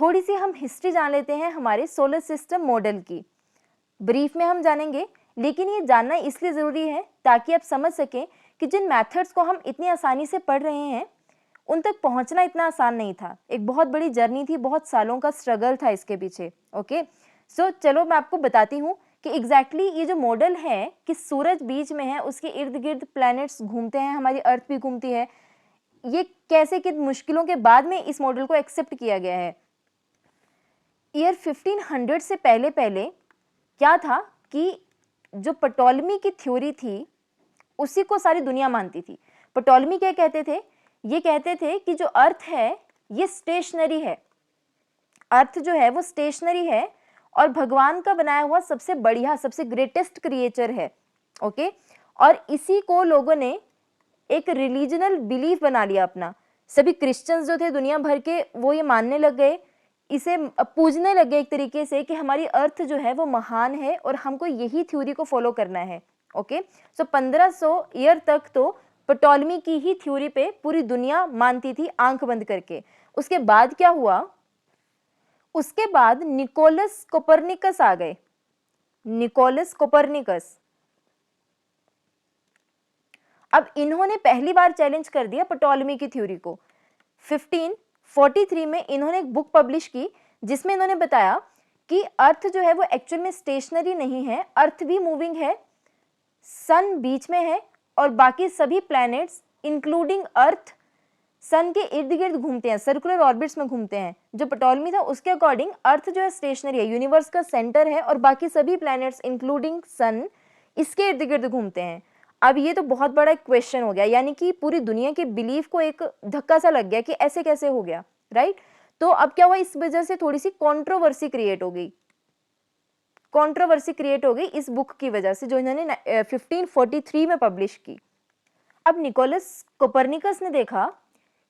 थोड़ी सी हम हिस्ट्री जान लेते हैं हमारे सोलर सिस्टम मॉडल की। ब्रीफ में हम जानेंगे, लेकिन ये जानना इसलिए ज़रूरी है ताकि आप समझ सकें कि जिन मेथड्स को हम इतनी आसानी से पढ़ रहे हैं उन तक पहुंचना इतना आसान नहीं था। एक बहुत बड़ी जर्नी थी, बहुत सालों का स्ट्रगल था इसके पीछे। ओके, सो चलो मैं आपको बताती हूँ कि एग्जैक्टली ये जो मॉडल है कि सूरज बीच में है, उसके इर्द गिर्द प्लैनेट्स घूमते हैं, हमारी अर्थ भी घूमती है, ये कैसे कि मुश्किलों के बाद में इस मॉडल को एक्सेप्ट किया गया है। ईयर 1500 से पहले क्या था कि जो पटोलमी की थ्योरी थी उसी को सारी दुनिया मानती थी। पटोलमी क्या कहते थे? ये कहते थे कि जो अर्थ है ये स्टेशनरी है, अर्थ जो है वो स्टेशनरी है और भगवान का बनाया हुआ सबसे बढ़िया, सबसे ग्रेटेस्ट क्रिएचर है। ओके, और इसी को लोगों ने एक रिलीजनल बिलीफ बना लिया अपना। सभी क्रिश्चियंस जो थे दुनिया भर के, वो ये मानने लग गए, इसे पूजने लग गए एक तरीके से कि हमारी अर्थ जो है वो महान है और हमको यही थ्योरी को फॉलो करना है। ओके, सो 1500 ईयर तक तो पटोलमी की ही थ्योरी पे पूरी दुनिया मानती थी आंख बंद करके। उसके बाद क्या हुआ? उसके बाद निकोलस कोपरनिकस आ गए। निकोलस कोपरनिकस, अब इन्होंने पहली बार चैलेंज कर दिया पटोलमी की थ्योरी को। 1543 में इन्होंने एक बुक पब्लिश की जिसमें इन्होंने बताया कि अर्थ जो है वो एक्चुअल में स्टेशनरी नहीं है, अर्थ भी मूविंग है, सन बीच में है और बाकी सभी प्लैनेट्स इंक्लूडिंग अर्थ सन के इर्द गिर्द घूमते हैं, सर्कुलर ऑर्बिट्स में घूमते हैं। जो पटोलमी था उसके अकॉर्डिंग अर्थ जो है स्टेशनरी है, यूनिवर्स का सेंटर है और बाकी सभी प्लैनेट्स इंक्लूडिंग सन इसके इर्द गिर्द घूमते हैं। अब ये तो बहुत बड़ा क्वेश्चन हो गया, यानी कि पूरी दुनिया के बिलीफ को एक धक्का सा लग गया कि ऐसे कैसे हो गया, राइट? तो अब क्या हुआ, इस वजह से थोड़ी सी कंट्रोवर्सी क्रिएट हो गई। कंट्रोवर्सी क्रिएट हो गई इस बुक की वजह से जो इन्होंने 1543 में पब्लिश की। अब निकोलस कोपरनिकस ने देखा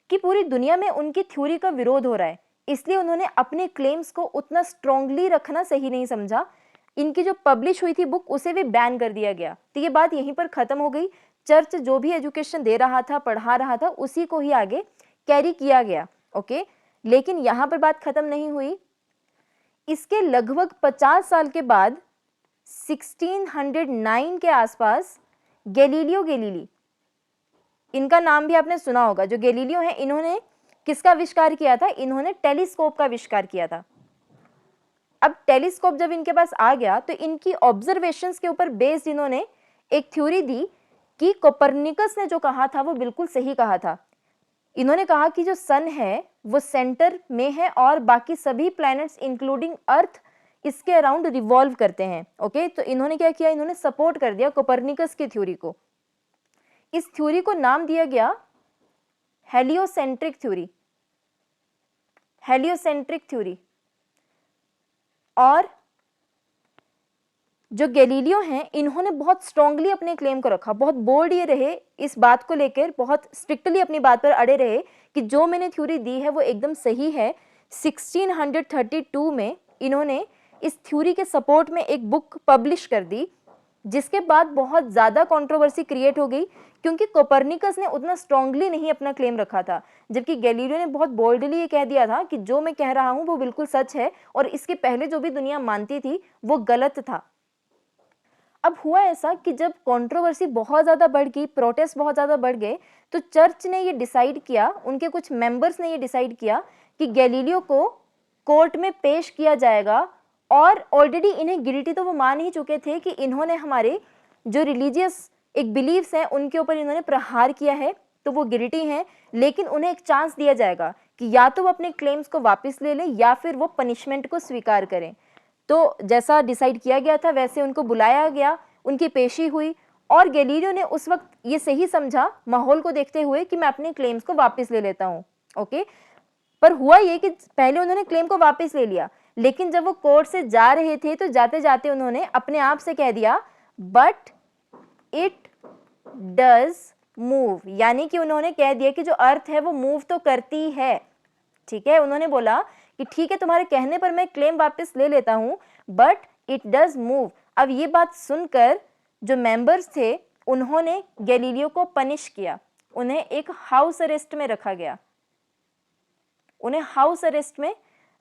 कि पूरी दुनिया में उनकी थ्योरी का विरोध हो रहा है, इसलिए उन्होंने अपने क्लेम्स को उतना स्ट्रांगली रखना सही नहीं समझा। इनकी जो पब्लिश हुई थी बुक उसे भी बैन कर दिया गया। तो ये बात यहीं पर खत्म हो गई। चर्च जो भी एजुकेशन दे रहा था, पढ़ा रहा था, उसी को ही आगे कैरी किया गया। ओके, लेकिन यहाँ पर बात खत्म नहीं हुई। इसके लगभग 50 साल के बाद 1609 के आसपास गैलीलियो गैलीली, इनका नाम भी आपने सुना होगा, जो गैलीलियो है, इन्होंने किसका आविष्कार किया था? इन्होंने टेलीस्कोप का आविष्कार किया था। अब टेलीस्कोप जब इनके पास आ गया तो इनकी ऑब्जर्वेशंस के ऊपर बेस्ड इन्होंने एक थ्योरी दी कि कोपरनिकस ने जो कहा था वो बिल्कुल सही कहा था। इन्होंने कहा कि जो सन है वो सेंटर में है और बाकी सभी प्लैनेट्स इंक्लूडिंग अर्थ इसके अराउंड रिवॉल्व करते हैं। ओके, तो इन्होंने क्या किया? इन्होंने सपोर्ट कर दिया कोपरनिकस की थ्योरी को। इस थ्योरी को नाम दिया गया हेलियोसेंट्रिक थ्योरी। Heliocentric theory. और जो गैलीलियो हैं इन्होंने बहुत स्ट्रांगली अपने क्लेम को रखा, बहुत बोल्ड ये रहे इस बात को लेकर, बहुत स्ट्रिक्टली अपनी बात पर अड़े रहे कि जो मैंने थ्योरी दी है वो एकदम सही है। 1632 में इन्होंने इस थ्योरी के सपोर्ट में एक बुक पब्लिश कर दी, जिसके बाद बहुत ज़्यादा कंट्रोवर्सी क्रिएट हो गई क्योंकि कोपरनिकस ने उतना स्ट्रांगली नहीं अपना क्लेम रखा था, जबकि गैलीलियो ने बहुत बोल्डली ये कह दिया था कि जो मैं कह रहा हूँ वो बिल्कुल सच है और इसके पहले जो भी दुनिया मानती थी वो गलत था। अब हुआ ऐसा कि जब कंट्रोवर्सी बहुत ज़्यादा बढ़ गई, प्रोटेस्ट बहुत ज़्यादा बढ़ गए, तो चर्च ने ये डिसाइड किया, उनके कुछ मेंबर्स ने ये डिसाइड किया कि गैलीलियो को कोर्ट में पेश किया जाएगा। और ऑलरेडी इन्हें गिल्टी तो वो मान ही चुके थे कि इन्होंने हमारे जो रिलीजियस एक बिलीव्स हैं उनके ऊपर इन्होंने प्रहार किया है, तो वो गिल्टी हैं, लेकिन उन्हें एक चांस दिया जाएगा कि या तो वो अपने क्लेम्स को वापस ले लें या फिर वो पनिशमेंट को स्वीकार करें। तो जैसा डिसाइड किया गया था वैसे उनको बुलाया गया, उनकी पेशी हुई और गैलीलियो ने उस वक्त ये सही समझा माहौल को देखते हुए कि मैं अपने क्लेम्स को वापस ले लेता हूँ। ओके, पर हुआ ये कि पहले उन्होंने क्लेम को वापस ले लिया, लेकिन जब वो कोर्ट से जा रहे थे तो जाते जाते उन्होंने अपने आप से कह दिया बट इट डज मूव, यानी कि उन्होंने कह दिया कि जो अर्थ है वो मूव तो करती है। ठीक है, उन्होंने बोला कि ठीक है तुम्हारे कहने पर मैं क्लेम वापस ले लेता हूं बट इट डज मूव। अब ये बात सुनकर जो मेंबर्स थे उन्होंने गैलीलियो को पनिश किया, उन्हें एक हाउस अरेस्ट में रखा गया, उन्हें हाउस अरेस्ट में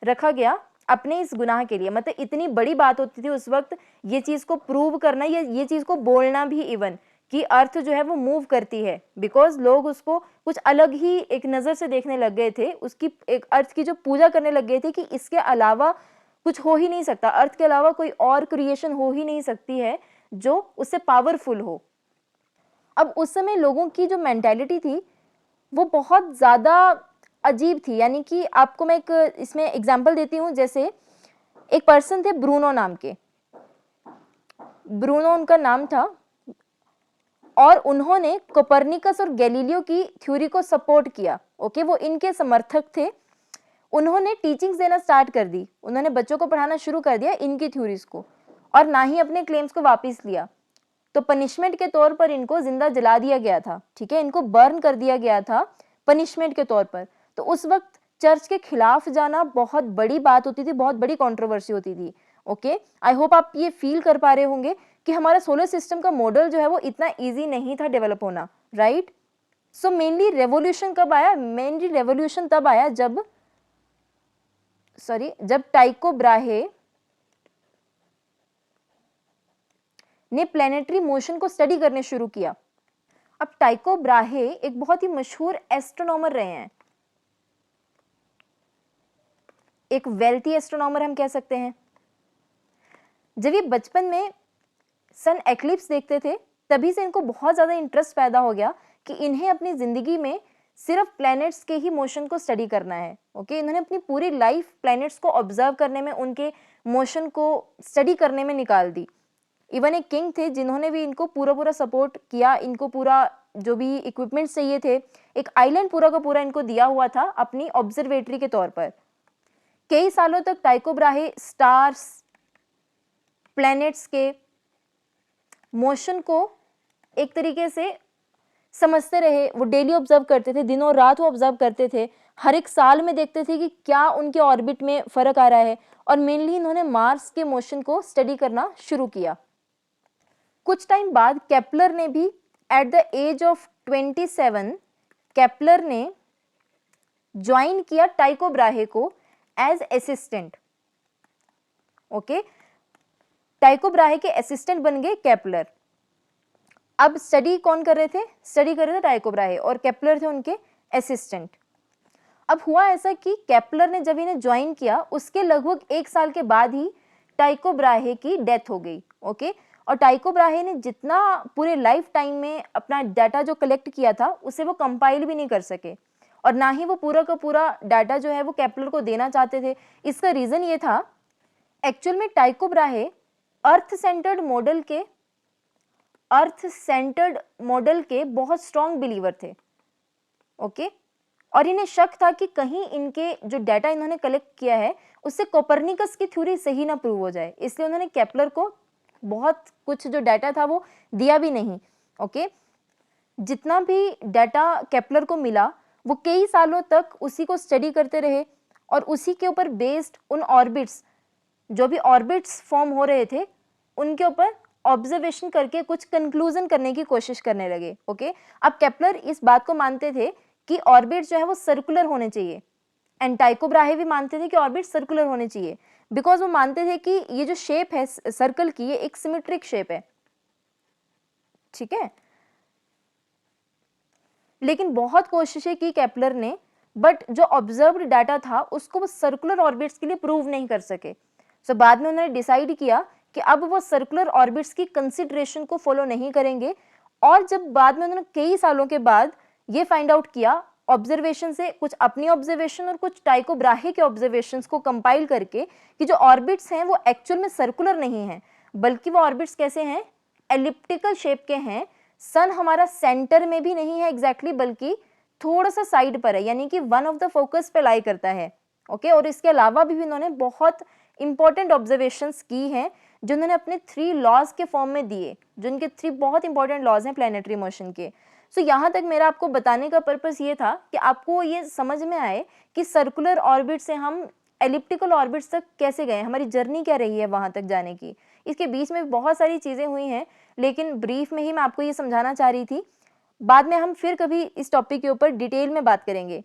रखा गया अपने इस गुनाह के लिए। मतलब इतनी बड़ी बात होती थी उस वक्त ये चीज़ को प्रूव करना, या ये चीज़ को बोलना भी इवन कि अर्थ जो है वो मूव करती है, बिकॉज लोग उसको कुछ अलग ही एक नज़र से देखने लग गए थे, उसकी एक अर्थ की जो पूजा करने लग गए थे कि इसके अलावा कुछ हो ही नहीं सकता, अर्थ के अलावा कोई और क्रिएशन हो ही नहीं सकती है जो उससे पावरफुल हो। अब उस समय लोगों की जो मेंटालिटी थी वो बहुत ज़्यादा अजीब थी। यानी कि आपको मैं एक इसमें एग्जांपल देती हूँ, जैसे एक पर्सन थे ब्रूनो नाम के, ब्रूनो उनका नाम था, और उन्होंने कोपरनिकस और गैलीलियो की थ्योरी को सपोर्ट किया। ओके, वो इनके समर्थक थे। उन्होंने टीचिंग्स देना स्टार्ट कर दी, उन्होंने बच्चों को पढ़ाना शुरू कर दिया इनकी थ्योरीज को, और ना ही अपने क्लेम्स को वापस लिया। तो पनिशमेंट के तौर पर इनको जिंदा जला दिया गया था, ठीक है, इनको बर्न कर दिया गया था पनिशमेंट के तौर पर। तो उस वक्त चर्च के खिलाफ जाना बहुत बड़ी बात होती थी, बहुत बड़ी कंट्रोवर्सी होती थी। ओके, आई होप आप ये फील कर पा रहे होंगे कि हमारा सोलर सिस्टम का मॉडल जो है वो इतना इजी नहीं था डेवलप होना, राइट। सो मेनली रेवोल्यूशन कब आया? मेनली रेवोल्यूशन तब आया जब टाइको ब्राहे ने प्लैनेटरी मोशन को स्टडी करने शुरू किया। अब टाइको ब्राहे एक बहुत ही मशहूर एस्ट्रोनॉमर रहे हैं, एक वेल्थी एस्ट्रोनॉमर हम कह सकते हैं। जब ये बचपन में सन एक्लिप्स देखते थे तभी से इनको बहुत ज़्यादा इंटरेस्ट पैदा हो गया कि इन्हें अपनी ज़िंदगी में सिर्फ प्लैनेट्स के ही मोशन को स्टडी करना है। ओके, इन्होंने अपनी पूरी लाइफ प्लैनेट्स को ऑब्जर्व करने में, उनके मोशन को स्टडी करने में निकाल दी। इवन एक किंग थे जिन्होंने भी इनको पूरा सपोर्ट किया, इनको पूरा जो भी इक्विपमेंट्स चाहिए थे, एक आइलैंड पूरा का पूरा इनको दिया हुआ था अपनी ऑब्जर्वेटरी के तौर पर। कई सालों तक टाइको ब्राहे स्टार्स, प्लैनेट्स के मोशन को एक तरीके से समझते रहे। वो डेली ऑब्जर्व करते थे, दिनों रात वो ऑब्जर्व करते थे, हर एक साल में देखते थे कि क्या उनके ऑर्बिट में फर्क आ रहा है, और मेनली इन्होंने मार्स के मोशन को स्टडी करना शुरू किया। कुछ टाइम बाद केपलर ने भी at the age of 27 Kepler ने ज्वाइन किया टाइको ब्राहे को as assistant. Okay, Tycho Brahe के असिस्टेंट बन गए केपलर। अब स्टडी कौन कर रहे थे? स्टडी कर रहे थे टाइको ब्राहे, और केपलर थे उनके असिस्टेंट। अब हुआ ऐसा कि केपलर ने जब इन्हें ज्वाइन किया उसके लगभग 1 साल के बाद ही टाइको ब्राहे की डेथ हो गई। ओके, और टाइको ब्राहे ने जितना पूरे लाइफ टाइम में अपना डाटा जो कलेक्ट किया था उसे वो कंपाइल भी नहीं कर सके, और ना ही वो पूरा का पूरा डाटा जो है वो केपलर को देना चाहते थे। इसका रीज़न ये था, एक्चुअल में टाइको ब्राहे अर्थ सेंटर्ड मॉडल के बहुत स्ट्रॉन्ग बिलीवर थे। ओके, और इन्हें शक था कि कहीं इनके जो डाटा इन्होंने कलेक्ट किया है उससे कोपरनिकस की थ्योरी सही ना प्रूव हो जाए, इसलिए उन्होंने केपलर को बहुत कुछ जो डाटा था वो दिया भी नहीं। ओके, जितना भी डाटा केपलर को मिला वो कई सालों तक उसी को स्टडी करते रहे, और उसी के ऊपर बेस्ड उन ऑर्बिट्स, जो भी ऑर्बिट्स फॉर्म हो रहे थे उनके ऊपर ऑब्जर्वेशन करके कुछ कंक्लूजन करने की कोशिश करने लगे। ओके, अब केपलर इस बात को मानते थे कि ऑर्बिट जो है वो सर्कुलर होने चाहिए, एंड टाइको ब्राहे भी मानते थे कि ऑर्बिट सर्कुलर होने चाहिए, बिकॉज वो मानते थे कि ये जो शेप है सर्कल की, ये एक सिमेट्रिक शेप है। ठीक है, लेकिन बहुत कोशिशें की केपलर ने, बट जो ऑब्जर्व्ड डाटा था उसको वो सर्कुलर ऑर्बिट्स के लिए प्रूव नहीं कर सके। सो बाद में उन्होंने डिसाइड किया कि अब वो सर्कुलर ऑर्बिट्स की कंसिडरेशन को फॉलो नहीं करेंगे, और जब बाद में उन्होंने कई सालों के बाद ये फाइंड आउट किया ऑब्जर्वेशन से, कुछ अपनी ऑब्जर्वेशन और कुछ टाइको ब्राहे के ऑब्जर्वेशंस को कंपाइल करके, कि जो ऑर्बिट्स हैं वो एक्चुअल में सर्कुलर नहीं हैं, बल्कि वो ऑर्बिट्स कैसे हैं, एलिप्टिकल शेप के हैं। सन हमारा सेंटर में भी नहीं है एग्जैक्टली, बल्कि थोड़ा सा साइड पर है, यानी कि वन ऑफ द फोकस पे लाई करता है। ओके, और इसके अलावा भी इन्होंने बहुत इंपॉर्टेंट ऑब्जर्वेशंस की हैं जो उन्होंने अपने 3 लॉज के फॉर्म में दिए, जो इनके 3 बहुत इंपॉर्टेंट लॉज हैं प्लैनेटरी मोशन के। सो यहाँ तक मेरा आपको बताने का पर्पस ये था कि आपको ये समझ में आए कि सर्कुलर ऑर्बिट से हम एलिप्टिकल ऑर्बिट्स तक कैसे गए, हमारी जर्नी क्या रही है वहाँ तक जाने की। इसके बीच में बहुत सारी चीज़ें हुई हैं, लेकिन ब्रीफ में ही मैं आपको ये समझाना चाह रही थी। बाद में हम फिर कभी इस टॉपिक के ऊपर डिटेल में बात करेंगे।